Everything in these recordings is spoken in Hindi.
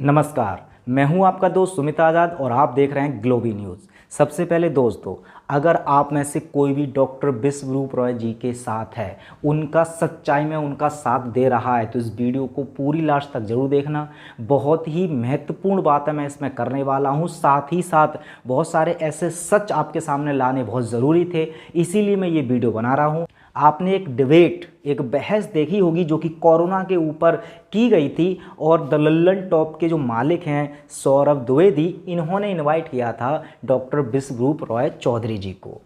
नमस्कार, मैं हूं आपका दोस्त सुमित आज़ाद और आप देख रहे हैं ग्लोबी न्यूज़। सबसे पहले दोस्तों, अगर आप में से कोई भी डॉक्टर विश्वरूप रॉय जी के साथ है, उनका सच्चाई में उनका साथ दे रहा है, तो इस वीडियो को पूरी लास्ट तक जरूर देखना। बहुत ही महत्वपूर्ण बात है मैं इसमें करने वाला हूं। साथ ही साथ बहुत सारे ऐसे सच आपके सामने लाने बहुत ज़रूरी थे, इसीलिए मैं ये वीडियो बना रहा हूँ। आपने एक डिबेट, एक बहस देखी होगी जो कि कोरोना के ऊपर की गई थी और द लल्लन टॉप के जो मालिक हैं सौरभ द्विवेदी, इन्होंने इनवाइट किया था डॉक्टर विश्वरूप रॉय चौधरी जी को।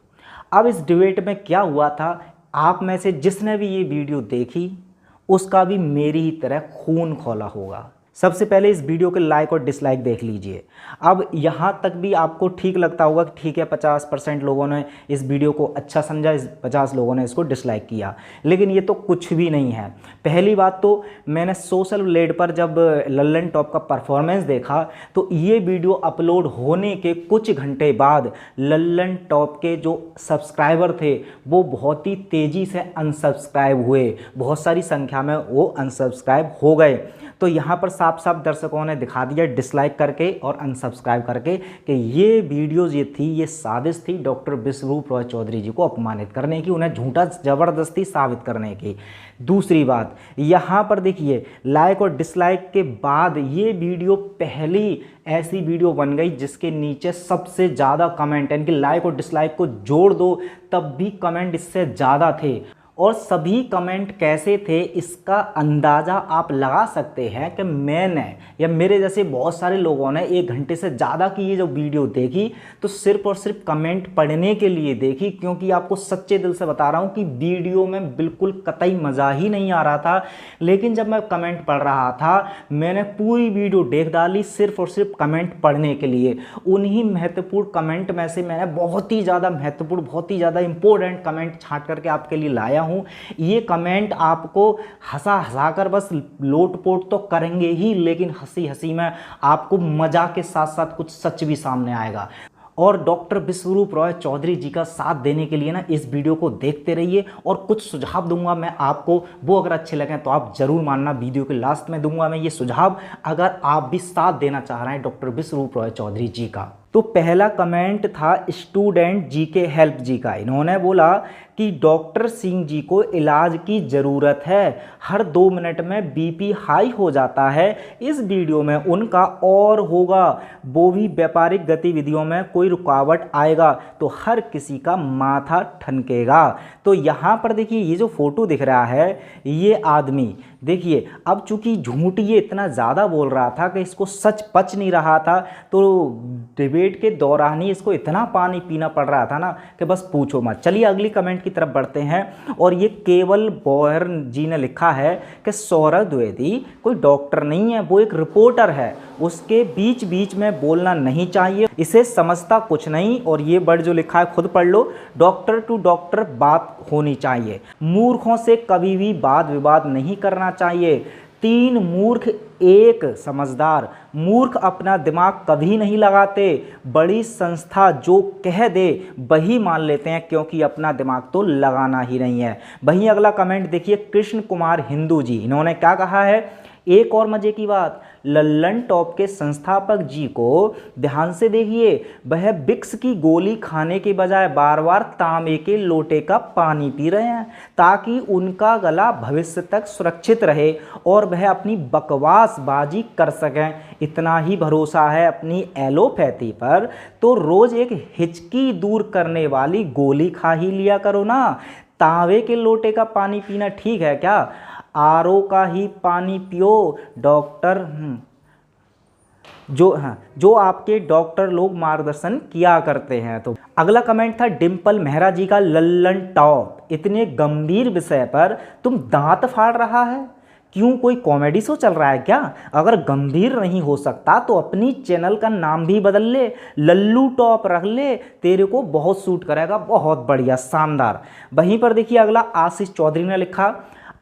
अब इस डिबेट में क्या हुआ था, आप में से जिसने भी ये वीडियो देखी उसका भी मेरी ही तरह खून खौला होगा। सबसे पहले इस वीडियो के लाइक और डिसलाइक देख लीजिए। अब यहाँ तक भी आपको ठीक लगता होगा कि ठीक है 50% लोगों ने इस वीडियो को अच्छा समझा, 50 लोगों ने इसको डिसलाइक किया, लेकिन ये तो कुछ भी नहीं है। पहली बात तो मैंने सोशल लेड पर जब लल्लन टॉप का परफॉर्मेंस देखा तो ये वीडियो अपलोड होने के कुछ घंटे बाद लल्लन टॉप के जो सब्सक्राइबर थे वो बहुत ही तेज़ी से अनसब्सक्राइब हुए, बहुत सारी संख्या में वो अनसब्सक्राइब हो गए। तो यहाँ पर साफ साफ दर्शकों ने दिखा दिया डिसलाइक करके और अनसब्सक्राइब करके कि ये वीडियोज़ ये थी, ये साजिश थी डॉक्टर विश्वरूप रॉय चौधरी जी को अपमानित करने की, उन्हें झूठा ज़बरदस्ती साबित करने की। दूसरी बात, यहाँ पर देखिए लाइक और डिसलाइक के बाद ये वीडियो पहली ऐसी वीडियो बन गई जिसके नीचे सबसे ज़्यादा कमेंट, यानी कि लाइक और डिसलाइक को जोड़ दो तब भी कमेंट इससे ज़्यादा थे। और सभी कमेंट कैसे थे इसका अंदाज़ा आप लगा सकते हैं कि मैंने या मेरे जैसे बहुत सारे लोगों ने 1 घंटे से ज़्यादा की ये जो वीडियो देखी तो सिर्फ और सिर्फ कमेंट पढ़ने के लिए देखी, क्योंकि आपको सच्चे दिल से बता रहा हूँ कि वीडियो में बिल्कुल कतई मज़ा ही नहीं आ रहा था। लेकिन जब मैं कमेंट पढ़ रहा था मैंने पूरी वीडियो देख डाली सिर्फ और सिर्फ कमेंट पढ़ने के लिए। उन्हीं महत्वपूर्ण कमेंट में से मैंने बहुत ही ज़्यादा महत्वपूर्ण, बहुत ही ज़्यादा इंपॉर्टेंट कमेंट छाँट करके आपके लिए लाया हूं। ये कमेंट आपको हंसा हंसा कर बस लोटपोट तो करेंगे ही, लेकिन हंसी हंसी में आपको मजा के साथ साथ कुछ सच भी सामने आएगा। और डॉक्टर विश्वरूप रॉय चौधरी जी का साथ देने के लिए ना इस वीडियो को देखते रहिए और कुछ सुझाव दूंगा मैं आपको, वो अगर अच्छे लगें तो आप जरूर मानना। वीडियो के लास्ट में दूंगा मैं ये सुझाव, अगर आप भी साथ देना चाह रहे हैं डॉक्टर विश्वरूप रॉय चौधरी जी का। तो पहला कमेंट था स्टूडेंट जी के हेल्प जी का। इन्होंने बोला कि डॉक्टर सिंह जी को इलाज की ज़रूरत है, हर 2 मिनट में बीपी हाई हो जाता है, इस वीडियो में उनका और होगा, वो भी व्यापारिक गतिविधियों में कोई रुकावट आएगा तो हर किसी का माथा ठनकेगा। तो यहाँ पर देखिए ये जो फोटो दिख रहा है ये आदमी देखिए, अब चूंकि झूठ ये इतना ज़्यादा बोल रहा था कि इसको सच पच नहीं रहा था, तो डिबेट के दौरान ही इसको इतना पानी पीना पड़ रहा था ना कि बस पूछो मत। चलिए अगली कमेंट की तरफ बढ़ते हैं और ये केवल बॉयर जी ने लिखा है कि सौरभ द्विवेदी कोई डॉक्टर नहीं है, वो एक रिपोर्टर है, उसके बीच बीच में बोलना नहीं चाहिए, इसे समझता कुछ नहीं। और ये वर्ड जो लिखा है खुद पढ़ लो, डॉक्टर टू डॉक्टर बात होनी चाहिए, मूर्खों से कभी भी वाद विवाद नहीं करना चाहिए, 3 मूर्ख 1 समझदार, मूर्ख अपना दिमाग कभी नहीं लगाते, बड़ी संस्था जो कह दे वही मान लेते हैं क्योंकि अपना दिमाग तो लगाना ही नहीं है। वहीं अगला कमेंट देखिए कृष्ण कुमार हिंदू जी, इन्होंने क्या कहा है, एक और मजे की बात, लल्लन टॉप के संस्थापक जी को ध्यान से देखिए, वह विक्स की गोली खाने के बजाय बार बार तांबे के लोटे का पानी पी रहे हैं ताकि उनका गला भविष्य तक सुरक्षित रहे और वह अपनी बकवासबाजी कर सकें। इतना ही भरोसा है अपनी एलोपैथी पर तो रोज एक हिचकी दूर करने वाली गोली खा ही लिया करो ना। तांबे के लोटे का पानी पीना ठीक है क्या? आरओ का ही पानी पियो डॉक्टर। जो आपके डॉक्टर लोग मार्गदर्शन किया करते हैं। तो अगला कमेंट था डिम्पल मेहरा जी का, लल्लन टॉप इतने गंभीर विषय पर तुम दांत फाड़ रहा है, क्यों कोई कॉमेडी शो चल रहा है क्या? अगर गंभीर नहीं हो सकता तो अपनी चैनल का नाम भी बदल ले, लल्लू टॉप रख ले, तेरे को बहुत सूट करेगा। बहुत बढ़िया, शानदार। वहीं पर देखिए अगला आशीष चौधरी ने लिखा,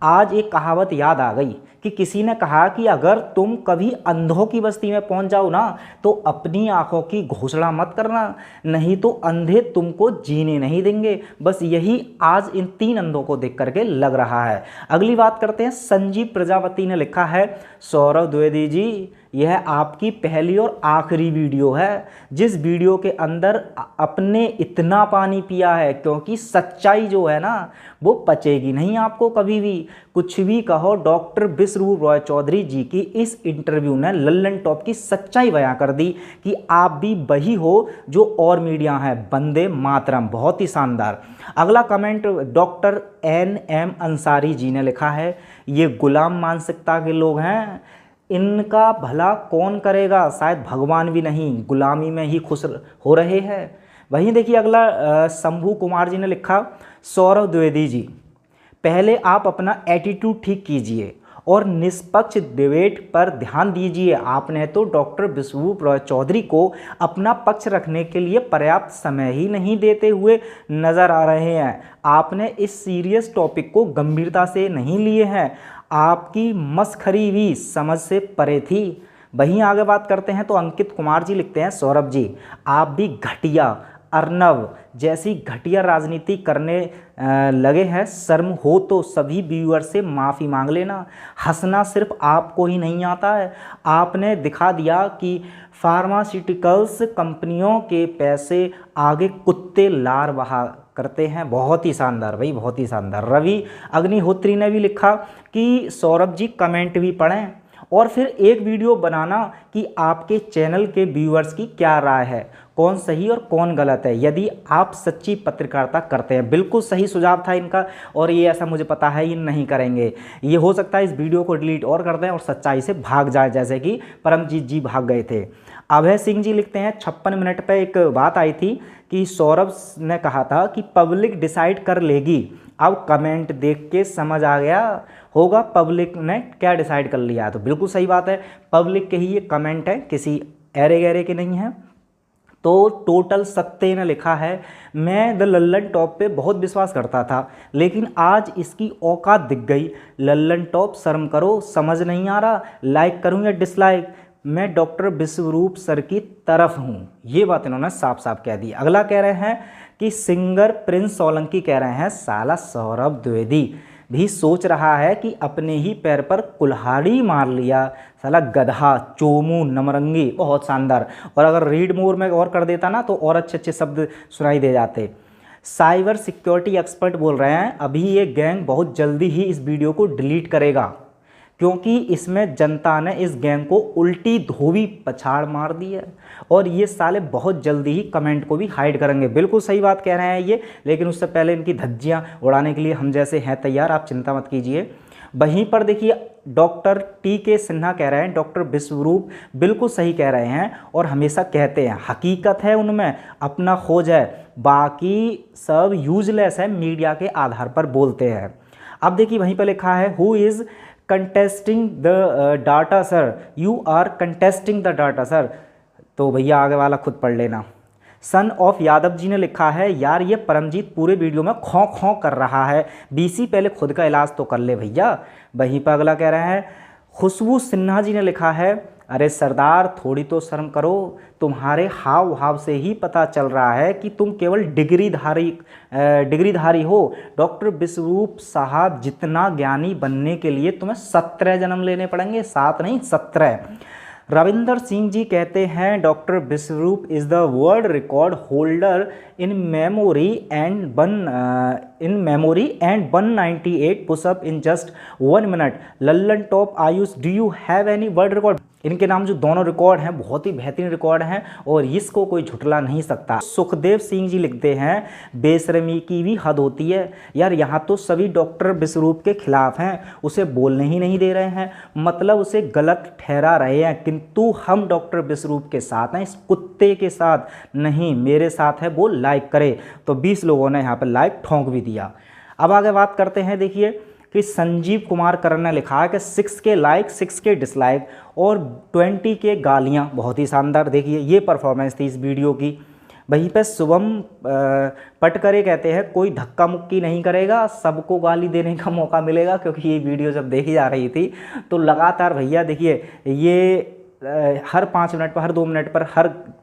आज एक कहावत याद आ गई कि किसी ने कहा कि अगर तुम कभी अंधों की बस्ती में पहुंच जाओ ना तो अपनी आंखों की घोषणा मत करना, नहीं तो अंधे तुमको जीने नहीं देंगे। बस यही आज इन 3 अंधों को देख करके लग रहा है। अगली बात करते हैं, संजीव प्रजापति ने लिखा है, सौरभ द्विवेदी जी यह आपकी पहली और आखिरी वीडियो है जिस वीडियो के अंदर अपने इतना पानी पिया है, क्योंकि सच्चाई जो है ना वो पचेगी नहीं आपको कभी भी। कुछ भी कहो, डॉक्टर बिस्व रॉय चौधरी जी की इस इंटरव्यू ने लल्लन टॉप की सच्चाई बयां कर दी कि आप भी वही हो जो और मीडिया है, वंदे मातरम। बहुत ही शानदार। अगला comment doctor NM Ansari ji ने लिखा है, ये गुलाम मानसिकता के लोग हैं, इनका भला कौन करेगा, शायद भगवान भी नहीं, गुलामी में ही खुश हो रहे हैं। वहीं देखिए अगला शंभू कुमार जी ने लिखा, सौरभ द्विवेदी जी, पहले आप अपना एटीट्यूड ठीक कीजिए और निष्पक्ष डिबेट पर ध्यान दीजिए। आपने तो डॉक्टर बिस्व रॉय चौधरी को अपना पक्ष रखने के लिए पर्याप्त समय ही नहीं देते हुए नजर आ रहे हैं। आपने इस सीरियस टॉपिक को गंभीरता से नहीं लिए हैं। आपकी मस्खरी भी समझ से परे थी। वहीं आगे बात करते हैं तो अंकित कुमार जी लिखते हैं, सौरभ जी आप भी घटिया अर्नव जैसी घटिया राजनीति करने लगे हैं। शर्म हो तो सभी व्यूअर से माफ़ी मांग लेना। हंसना सिर्फ आपको ही नहीं आता है। आपने दिखा दिया कि फार्मास्यूटिकल्स कंपनियों के पैसे आगे कुत्ते लार बहा करते हैं। बहुत ही शानदार भाई, बहुत ही शानदार। रवि अग्निहोत्री ने भी लिखा कि सौरभ जी कमेंट भी पढ़ें और फिर एक वीडियो बनाना कि आपके चैनल के व्यूअर्स की क्या राय है, कौन सही और कौन गलत है, यदि आप सच्ची पत्रकारिता करते हैं। बिल्कुल सही सुझाव था इनका और ये ऐसा मुझे पता है ये नहीं करेंगे। ये हो सकता है इस वीडियो को डिलीट और कर दें और सच्चाई से भाग जाए, जैसे कि परमजीत जी भाग गए थे। अभय सिंह जी लिखते हैं, 56 मिनट पे एक बात आई थी कि सौरभ ने कहा था कि पब्लिक डिसाइड कर लेगी। अब कमेंट देख के समझ आ गया होगा पब्लिक ने क्या डिसाइड कर लिया। तो बिल्कुल सही बात है, पब्लिक के ही ये कमेंट है, किसी ऐरे गहरे के नहीं है। तो टोटल सत्ते ने लिखा है, मैं द लल्लन टॉप पे बहुत विश्वास करता था लेकिन आज इसकी औकात दिख गई। लल्लन टॉप शर्म करो, समझ नहीं आ रहा लाइक करूँ या डिसलाइक, मैं डॉक्टर विश्वरूप सर की तरफ हूँ। ये बात इन्होंने साफ साफ कह दी। अगला कह रहे हैं कि सिंगर प्रिंस सोलंकी कह रहे हैं, साला सौरभ द्विवेदी भी सोच रहा है कि अपने ही पैर पर कुल्हाड़ी मार लिया, साला गधा चोमू नमरंगी। बहुत शानदार। और अगर रीड मोर में और कर देता ना तो और अच्छे अच्छे शब्द सुनाई दे जाते। साइबर सिक्योरिटी एक्सपर्ट बोल रहे हैं, अभी ये गैंग बहुत जल्दी ही इस वीडियो को डिलीट करेगा क्योंकि इसमें जनता ने इस गैंग को उल्टी धोबी पछाड़ मार दी है और ये साले बहुत जल्दी ही कमेंट को भी हाइड करेंगे। बिल्कुल सही बात कह रहे हैं ये, लेकिन उससे पहले इनकी धज्जियां उड़ाने के लिए हम जैसे हैं तैयार, आप चिंता मत कीजिए। वहीं पर देखिए डॉक्टर TK सिन्हा कह रहे हैं, डॉक्टर विश्वरूप बिल्कुल सही कह रहे हैं और हमेशा कहते हैं हकीकत है उनमें, अपना खोज है, बाकी सब यूजलेस है, मीडिया के आधार पर बोलते हैं। अब देखिए वहीं पर लिखा है, who is contesting the data sir, you are contesting the data sir. तो भैया आगे वाला खुद पढ़ लेना। सन ऑफ यादव जी ने लिखा है, यार ये परमजीत पूरे वीडियो में खौं खौं कर रहा है, BC पहले खुद का इलाज तो कर ले भैया। वहीं पर अगला कह रहे हैं, खुशबू सिन्हा जी ने लिखा है, अरे सरदार थोड़ी तो शर्म करो, तुम्हारे हाव भाव से ही पता चल रहा है कि तुम केवल डिग्रीधारी हो। डॉक्टर विश्वरूप साहब जितना ज्ञानी बनने के लिए तुम्हें 17 जन्म लेने पड़ेंगे, 7 नहीं 17। रविंदर सिंह जी कहते हैं, doctor Vishwaroop is the world record holder in memory and 198 pushup in just 1 minute. Lallantop Ayush, do you have any world record? इनके नाम जो दोनों रिकॉर्ड हैं बहुत ही बेहतरीन रिकॉर्ड हैं और इसको कोई झुठला नहीं सकता। सुखदेव सिंह जी लिखते हैं, बेशर्मी की भी हद होती है यार, यहाँ तो सभी डॉक्टर विश्वरूप के खिलाफ हैं, उसे बोलने ही नहीं दे रहे हैं, मतलब उसे गलत ठहरा रहे हैं, किंतु हम डॉक्टर विश्वरूप के साथ हैं, इस कुत्ते के साथ नहीं, मेरे साथ है, वो लाइक करे। तो 20 लोगों ने यहाँ पर लाइक ठोंक भी दिया। अब आगे बात करते हैं, देखिए कि संजीव कुमार करण ने लिखा है कि 6K लाइक 6K डिसलाइक और 20K गालियाँ। बहुत ही शानदार, देखिए ये परफॉर्मेंस थी इस वीडियो की। वहीं पे शुभम पटकरे कहते हैं, कोई धक्का मुक्की नहीं करेगा, सबको गाली देने का मौका मिलेगा, क्योंकि ये वीडियो जब देखी जा रही थी तो लगातार भैया देखिए ये हर 5 मिनट पर, हर 2 मिनट पर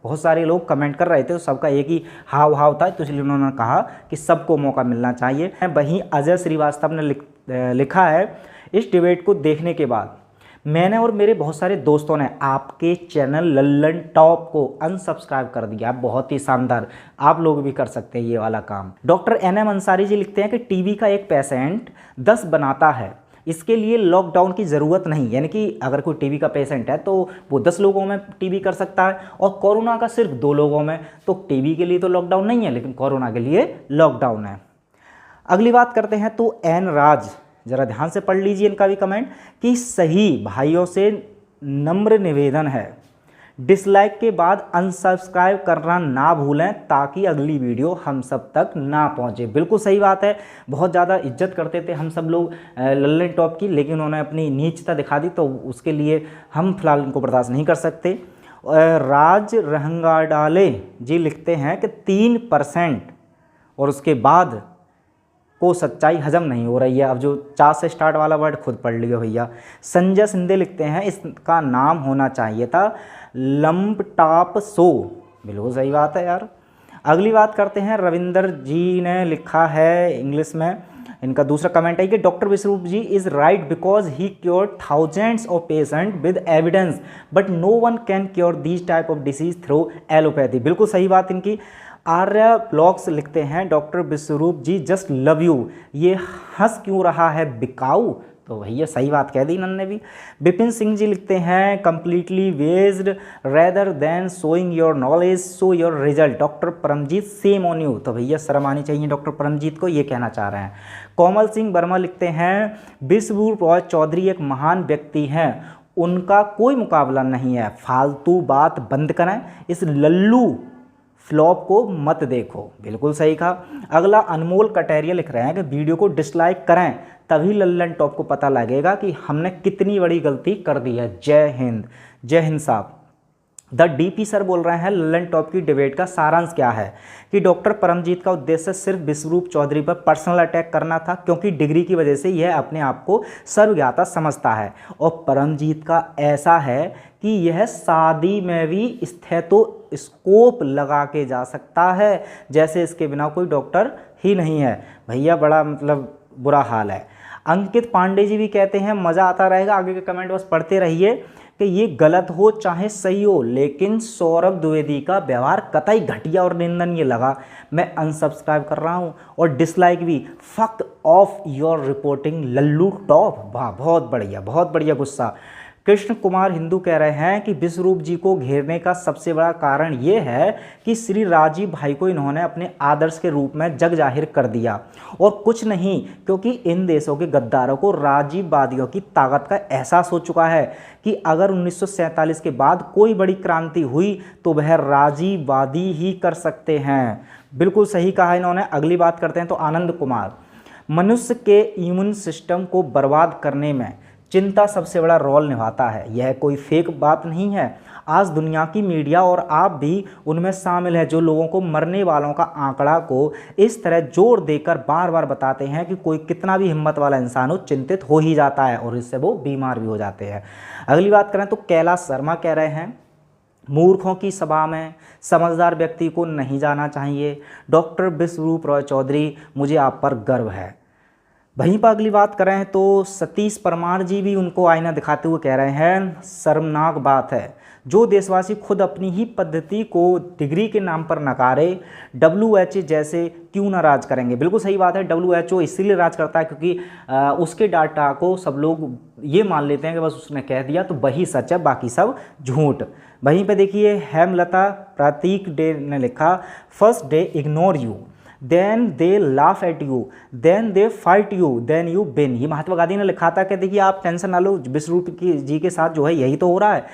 बहुत सारे लोग कमेंट कर रहे थे, तो सबका एक ही हाव हाव था, तो इसलिए उन्होंने कहा कि सबको मौका मिलना चाहिए। वहीं अजय श्रीवास्तव ने लिखा है, इस डिबेट को देखने के बाद मैंने और मेरे बहुत सारे दोस्तों ने आपके चैनल लल्लन टॉप को अनसब्सक्राइब कर दिया। बहुत ही शानदार, आप लोग भी कर सकते हैं ये वाला काम। डॉक्टर NM अंसारी जी लिखते हैं कि टीबी का एक पेशेंट 10 बनाता है, इसके लिए लॉकडाउन की ज़रूरत नहीं। यानी कि अगर कोई टीबी का पेशेंट है तो वो 10 लोगों में टीबी कर सकता है, और कोरोना का सिर्फ 2 लोगों में। तो टीबी के लिए तो लॉकडाउन नहीं है, लेकिन कोरोना के लिए लॉकडाउन है। अगली बात करते हैं तो एन राज, ज़रा ध्यान से पढ़ लीजिए इनका भी कमेंट कि सही भाइयों से नम्र निवेदन है, डिसलाइक के बाद अनसब्सक्राइब करना ना भूलें ताकि अगली वीडियो हम सब तक ना पहुंचे। बिल्कुल सही बात है, बहुत ज़्यादा इज्जत करते थे हम सब लोग लल्लन टॉप की, लेकिन उन्होंने अपनी नीचता दिखा दी, तो उसके लिए हम फिलहाल इनको बर्दाश्त नहीं कर सकते। राज रहंगाडाले जी लिखते हैं कि 3% और उसके बाद को सच्चाई हजम नहीं हो रही है। अब जो 4 से स्टार्ट वाला वर्ड खुद पढ़ लियो भैया। संजय सिंधे लिखते हैं इसका नाम होना चाहिए था लंप टॉप शो। बिल्कुल सही बात है यार। अगली बात करते हैं, रविंदर जी ने लिखा है इंग्लिश में, इनका दूसरा कमेंट है कि doctor Vishwaroop ji is right because he cure thousands of patient with evidence but no one can cure this type of disease through allopathy. बिल्कुल सही बात इनकी। आर्य ब्लॉग्स लिखते हैं doctor Vishwaroop ji just love you, ये हंस क्यों रहा है बिकाऊ। तो भैया सही बात कह दी इन्होंने भी। विपिन सिंह जी लिखते हैं completely wasted rather than showing your knowledge show your result, doctor Paramjeet same on you. तो भैया शर्म आनी चाहिए डॉक्टर परमजीत को, ये कहना चाह रहे हैं। कोमल सिंह वर्मा लिखते हैं विश्वरूप रॉय चौधरी एक महान व्यक्ति हैं, उनका कोई मुकाबला नहीं है, फालतू बात बंद करें, इस लल्लू फ्लॉप को मत देखो। बिल्कुल सही कहा। अगला अनमोल कटेरिया लिख रहे हैं कि वीडियो को डिसलाइक करें तभी लल्लन टॉप को पता लगेगा कि हमने कितनी बड़ी गलती कर दी है। जय हिंद। जय हिंद साहब। द डीपी सर बोल रहे हैं लल्लन टॉप की डिबेट का सारांश क्या है कि डॉक्टर परमजीत का उद्देश्य सिर्फ विश्वरूप चौधरी पर पर्सनल अटैक करना था, क्योंकि डिग्री की वजह से यह अपने आप को सर्वज्ञाता समझता है, और परमजीत का ऐसा है कि यह शादी में भी स्टेथोस्कोप लगा के जा सकता है, जैसे इसके बिना कोई डॉक्टर ही नहीं है। भैया बड़ा मतलब बुरा हाल है। अंकित पांडे जी भी कहते हैं मज़ा आता रहेगा, आगे के कमेंट बस पढ़ते रहिए कि ये गलत हो चाहे सही हो, लेकिन सौरभ द्विवेदी का व्यवहार कतई घटिया और निंदनीय लगा। मैं अनसब्सक्राइब कर रहा हूँ और डिसलाइक भी। Fuck off your reporting Lallu top. वाह, बहुत बढ़िया गुस्सा। कृष्ण कुमार हिंदू कह रहे हैं कि विश्वरूप जी को घेरने का सबसे बड़ा कारण ये है कि श्री राजीव भाई को इन्होंने अपने आदर्श के रूप में जग जाहिर कर दिया, और कुछ नहीं, क्योंकि इन देशों के गद्दारों को राजीववादियों की ताकत का एहसास हो चुका है कि अगर 1947 के बाद कोई बड़ी क्रांति हुई तो वह राजीववादी ही कर सकते हैं। बिल्कुल सही कहा इन्होंने। अगली बात करते हैं तो आनंद कुमार, मनुष्य के इम्यून सिस्टम को बर्बाद करने में चिंता सबसे बड़ा रोल निभाता है, यह कोई फेक बात नहीं है। आज दुनिया की मीडिया और आप भी उनमें शामिल है जो लोगों को मरने वालों का आंकड़ा को इस तरह जोर देकर बार बार बताते हैं कि कोई कितना भी हिम्मत वाला इंसान हो चिंतित हो ही जाता है, और इससे वो बीमार भी हो जाते हैं। अगली बात करें तो कैलाश शर्मा कह रहे हैं मूर्खों की सभा में समझदार व्यक्ति को नहीं जाना चाहिए। डॉक्टर विश्वरूप रॉय चौधरी, मुझे आप पर गर्व है। वहीं पर अगली बात करें तो सतीश परमार जी भी उनको आईना दिखाते हुए कह रहे हैं शर्मनाक बात है जो देशवासी खुद अपनी ही पद्धति को डिग्री के नाम पर नकारे, WHO जैसे क्यों ना राज करेंगे। बिल्कुल सही बात है, WHO इसीलिए राज करता है क्योंकि उसके डाटा को सब लोग ये मान लेते हैं कि बस उसने कह दिया तो वही सच है, बाकी सब झूठ। वहीं पे देखिए हेमलता प्रतीक डे ने लिखा first they ignore you, then they laugh at you, then they fight you, then you win. ये महात्मा गांधी ने लिखा था कि देखिए आप टेंशन ना लो, विश्वरूप जी के साथ जो है यही तो हो रहा है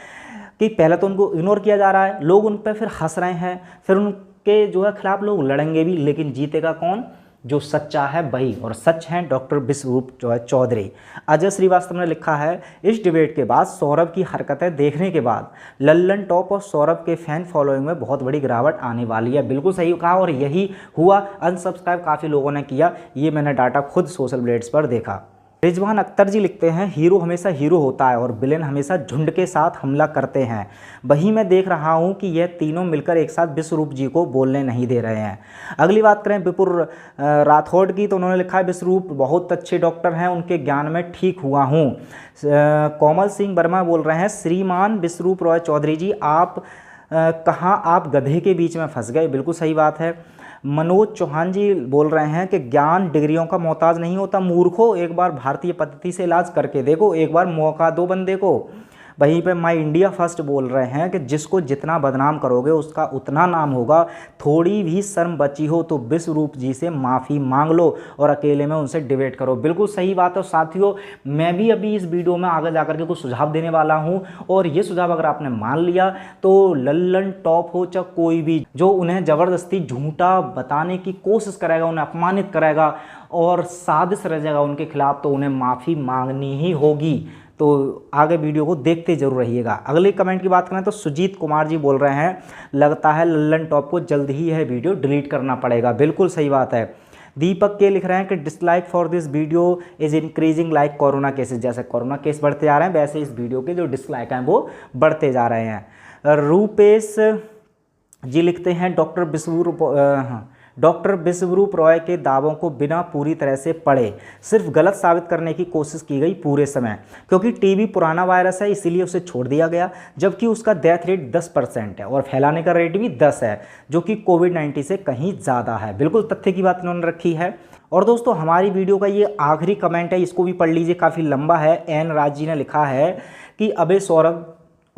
कि पहले तो उनको इग्नोर किया जा रहा है, लोग उन पर फिर हंस रहे हैं, फिर उनके जो है खिलाफ लोग लड़ेंगे भी, लेकिन जीतेगा कौन? जो सच्चा है वही, और सच हैं डॉक्टर विश्वरूप जो है चौधरी। अजय श्रीवास्तव ने लिखा है इस डिबेट के बाद सौरभ की हरकतें देखने के बाद लल्लन टॉप और सौरभ के फैन फॉलोइंग में बहुत बड़ी गिरावट आने वाली है। बिल्कुल सही कहा और यही हुआ। अनसब्सक्राइब काफ़ी लोगों ने किया, ये मैंने डाटा खुद सोशल ब्लेड्स पर देखा। रिजवान अख्तर जी लिखते हैं, हीरो हमेशा हीरो होता है और विलेन हमेशा झुंड के साथ हमला करते हैं। वहीं मैं देख रहा हूं कि यह तीनों मिलकर एक साथ विश्वरूप जी को बोलने नहीं दे रहे हैं। अगली बात करें विपुल राठौड़ की, तो उन्होंने लिखा है, विश्वरूप बहुत अच्छे डॉक्टर हैं, उनके ज्ञान में ठीक हुआ हूँ। कोमल सिंह वर्मा बोल रहे हैं, श्रीमान विश्वरूप रॉय चौधरी जी, आप कहाँ आप गधे के बीच में फंस गए। बिल्कुल सही बात है। मनोज चौहान जी बोल रहे हैं कि ज्ञान डिग्रियों का मोहताज नहीं होता, मूर्खों, एक बार भारतीय पद्धति से इलाज करके देखो, एक बार मौका दो बंदे को। वहीं पे माई इंडिया फर्स्ट बोल रहे हैं कि जिसको जितना बदनाम करोगे उसका उतना नाम होगा, थोड़ी भी शर्म बची हो तो विश्वरूप जी से माफ़ी मांग लो और अकेले में उनसे डिबेट करो। बिल्कुल सही बात है। और साथियों, मैं भी अभी इस वीडियो में आगे जाकर के कुछ सुझाव देने वाला हूं, और ये सुझाव अगर आपने मान लिया तो लल्लन टॉप हो चाहे कोई भी जो उन्हें ज़बरदस्ती झूठा बताने की कोशिश करेगा, उन्हें अपमानित करेगा और साजिश रचेगा उनके खिलाफ, तो उन्हें माफ़ी मांगनी ही होगी। तो आगे वीडियो को देखते जरूर रहिएगा। अगले कमेंट की बात करें तो सुजीत कुमार जी बोल रहे हैं, लगता है लल्लन टॉप को जल्द ही यह वीडियो डिलीट करना पड़ेगा। बिल्कुल सही बात है। दीपक के लिख रहे हैं कि dislike for this video is increasing like corona cases. जैसे कोरोना केस बढ़ते जा रहे हैं वैसे इस वीडियो के जो डिसलाइक हैं वो बढ़ते जा रहे हैं। रूपेश जी लिखते हैं, डॉक्टर विश्वरूप रॉय के दावों को बिना पूरी तरह से पढ़े सिर्फ गलत साबित करने की कोशिश की गई पूरे समय, क्योंकि टीबी पुराना वायरस है इसीलिए उसे छोड़ दिया गया, जबकि उसका डेथ रेट 10% है और फैलाने का रेट भी 10 है, जो कि कोविड-19 से कहीं ज़्यादा है। बिल्कुल तथ्य की बात इन्होंने रखी है। और दोस्तों, हमारी वीडियो का ये आखिरी कमेंट है, इसको भी पढ़ लीजिए, काफ़ी लंबा है। एन राज जी ने लिखा है कि अबे सौरभ,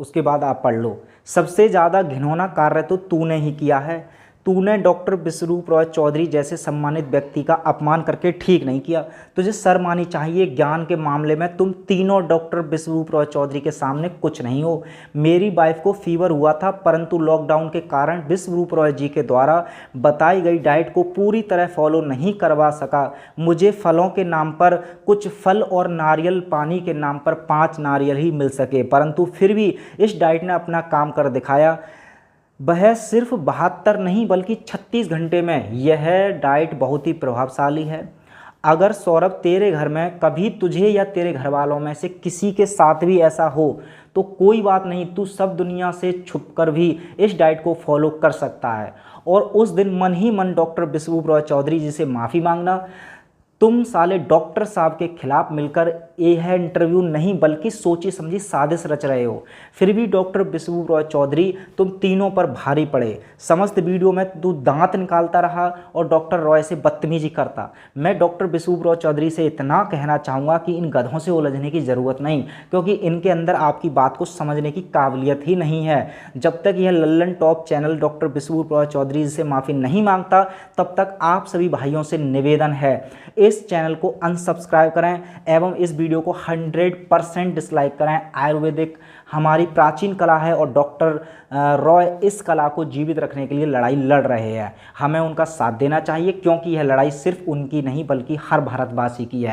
उसके बाद आप पढ़ लो, सबसे ज़्यादा घिनौना कार्य तो तूने ही किया है। तूने डॉक्टर विश्वरूप रॉय चौधरी जैसे सम्मानित व्यक्ति का अपमान करके ठीक नहीं किया, तुझे शर्म आनी चाहिए। ज्ञान के मामले में तुम तीनों डॉक्टर विश्वरूप रॉय चौधरी के सामने कुछ नहीं हो। मेरी वाइफ को फीवर हुआ था, परंतु लॉकडाउन के कारण विश्वरूप रॉय जी के द्वारा बताई गई डाइट को पूरी तरह फॉलो नहीं करवा सका। मुझे फलों के नाम पर कुछ फल और नारियल पानी के नाम पर 5 नारियल ही मिल सके, परंतु फिर भी इस डाइट ने अपना काम कर दिखाया। वह सिर्फ 72 नहीं बल्कि 36 घंटे में यह डाइट बहुत ही प्रभावशाली है। अगर सौरभ तेरे घर में कभी तुझे या तेरे घर वालों में से किसी के साथ भी ऐसा हो तो कोई बात नहीं, तू सब दुनिया से छुपकर भी इस डाइट को फॉलो कर सकता है और उस दिन मन ही मन डॉक्टर विश्वरूप रॉय चौधरी जी से माफ़ी मांगना। तुम साले डॉक्टर साहब के खिलाफ मिलकर यह इंटरव्यू नहीं बल्कि सोची समझी साजिश रच रहे हो। फिर भी डॉक्टर विश्वरूप रॉय चौधरी तुम तीनों पर भारी पड़े। समस्त वीडियो में तू दांत निकालता रहा और डॉक्टर रॉय से बदतमीजी करता। मैं डॉक्टर विश्वरूप रॉय चौधरी से इतना कहना चाहूँगा कि इन गधों से उलझने की ज़रूरत नहीं, क्योंकि इनके अंदर आपकी बात को समझने की काबिलियत ही नहीं है। जब तक यह लल्लन टॉप चैनल डॉक्टर विश्वरूप रॉय चौधरी से माफ़ी नहीं मांगता तब तक आप सभी भाइयों से निवेदन है, इस चैनल को अनसब्सक्राइब करें एवं इस वीडियो को 100% डिसलाइक करें। आयुर्वेदिक हमारी प्राचीन कला है और डॉक्टर रॉय इस कला को जीवित रखने के लिए लड़ाई लड़ रहे हैं। हमें उनका साथ देना चाहिए, क्योंकि यह लड़ाई सिर्फ उनकी नहीं बल्कि हर भारतवासी की है।